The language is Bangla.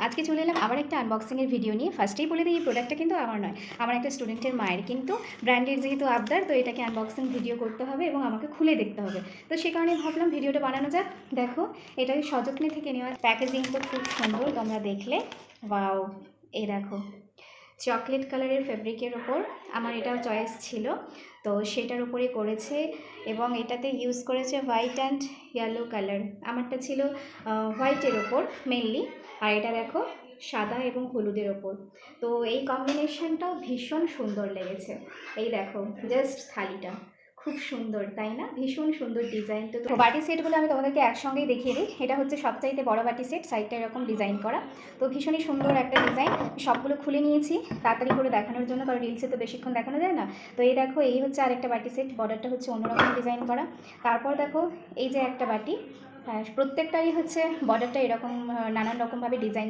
আজকে চলে এলাম আবার একটা আনবক্সিংয়ের ভিডিও নিয়ে। ফার্স্টেই বলে দিই এই প্রোডাক্টটা কিন্তু আমার নয়, আমার একটা স্টুডেন্টের মায়ের, কিন্তু ব্র্যান্ডের যেহেতু আবদার তো এটাকে আনবক্সিং ভিডিও করতে হবে এবং আমাকে খুলে দেখতে হবে। তো সে কারণে ভাবলাম ভিডিওটা বানানো যাক। দেখো, এটা ওই সযত্নে থেকে নেওয়া, প্যাকেজিং তো খুব সুন্দর, তোমরা দেখলে ওয়াও। এই দেখো, চকলেট কালারের ফেব্রিকের ওপর আমার এটাও চয়েস ছিল, তো সেটার উপরে করেছে এবং এটাতে ইউজ করেছে হোয়াইট অ্যান্ড ইয়েলো কালার। আমারটা ছিল হোয়াইটের ওপর মেনলি, আর এটা দেখো সাদা এবং হলুদের ওপর। তো এই কম্বিনেশনটাও ভীষণ সুন্দর লেগেছে। এই দেখো জাস্ট থালিটা খুব সুন্দর, তাই না? ভীষণ সুন্দর ডিজাইন। তো বাটি সেটগুলো আমি তোমাদেরকে একসঙ্গেই দেখিয়ে দিই। এটা হচ্ছে সবচাইতে বড় বাটি সেট, সাইডটা এরকম ডিজাইন করা, তো ভীষণই সুন্দর একটা ডিজাইন। সবগুলো খুলে নিয়েছি তাড়াতাড়ি করে দেখানোর জন্য, কারণ রিলসে তো বেশিক্ষণ দেখানো যায় না। তো এই দেখো, এই হচ্ছে আরেকটা বাটি সেট, বর্ডারটা হচ্ছে অন্যরকম ডিজাইন করা। তারপর দেখো এই যে একটা বাটি, প্রত্যেকটাই হচ্ছে বর্ডারটা এরকম নানান রকমভাবে ডিজাইন